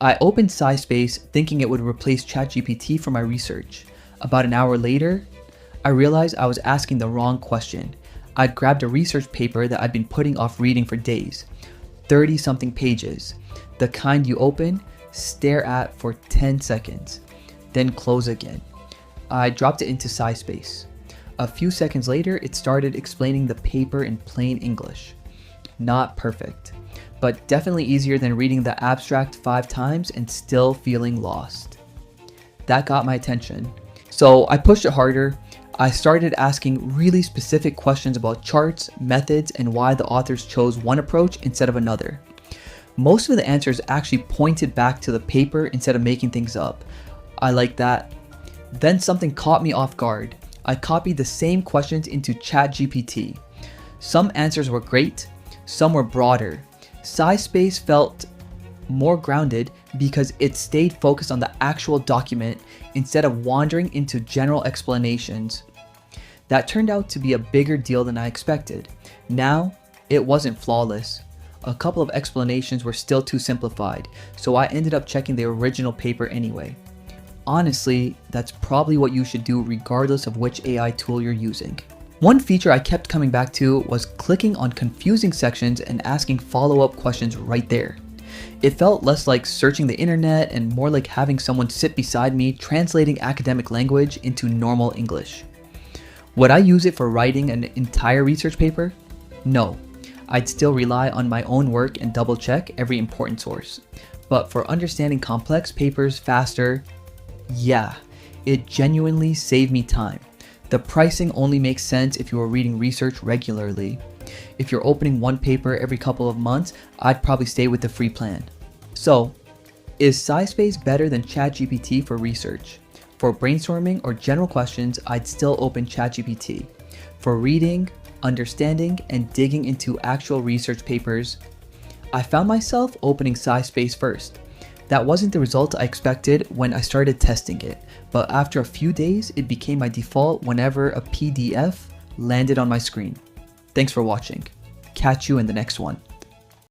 I opened SciSpace thinking it would replace ChatGPT for my research. About an hour later, I realized I was asking the wrong question. I'd grabbed a research paper that I'd been putting off reading for days. 30 something pages. The kind you open, stare at for 10 seconds, then close again. I dropped it into SciSpace. A few seconds later, it started explaining the paper in plain English. Not perfect, but definitely easier than reading the abstract 5 times and still feeling lost. That got my attention. So I pushed it harder. I started asking really specific questions about charts, methods, and why the authors chose one approach instead of another. Most of the answers actually pointed back to the paper instead of making things up. I like that. Then something caught me off guard. I copied the same questions into ChatGPT. Some answers were great, some were broader. SciSpace felt more grounded because it stayed focused on the actual document instead of wandering into general explanations. That turned out to be a bigger deal than I expected. Now, it wasn't flawless. A couple of explanations were still too simplified, so I ended up checking the original paper anyway. Honestly, that's probably what you should do regardless of which AI tool you're using. One feature I kept coming back to was clicking on confusing sections and asking follow-up questions right there. It felt less like searching the internet and more like having someone sit beside me translating academic language into normal English. Would I use it for writing an entire research paper? No. I'd still rely on my own work and double check every important source. But for understanding complex papers faster, yeah, it genuinely saved me time. The pricing only makes sense if you are reading research regularly. If you're opening one paper every couple of months, I'd probably stay with the free plan. So, is SciSpace better than ChatGPT for research? For brainstorming or general questions, I'd still open ChatGPT. For reading, understanding, and digging into actual research papers, I found myself opening SciSpace first. That wasn't the result I expected when I started testing it, but after a few days, it became my default whenever a PDF landed on my screen. Thanks for watching. Catch you in the next one.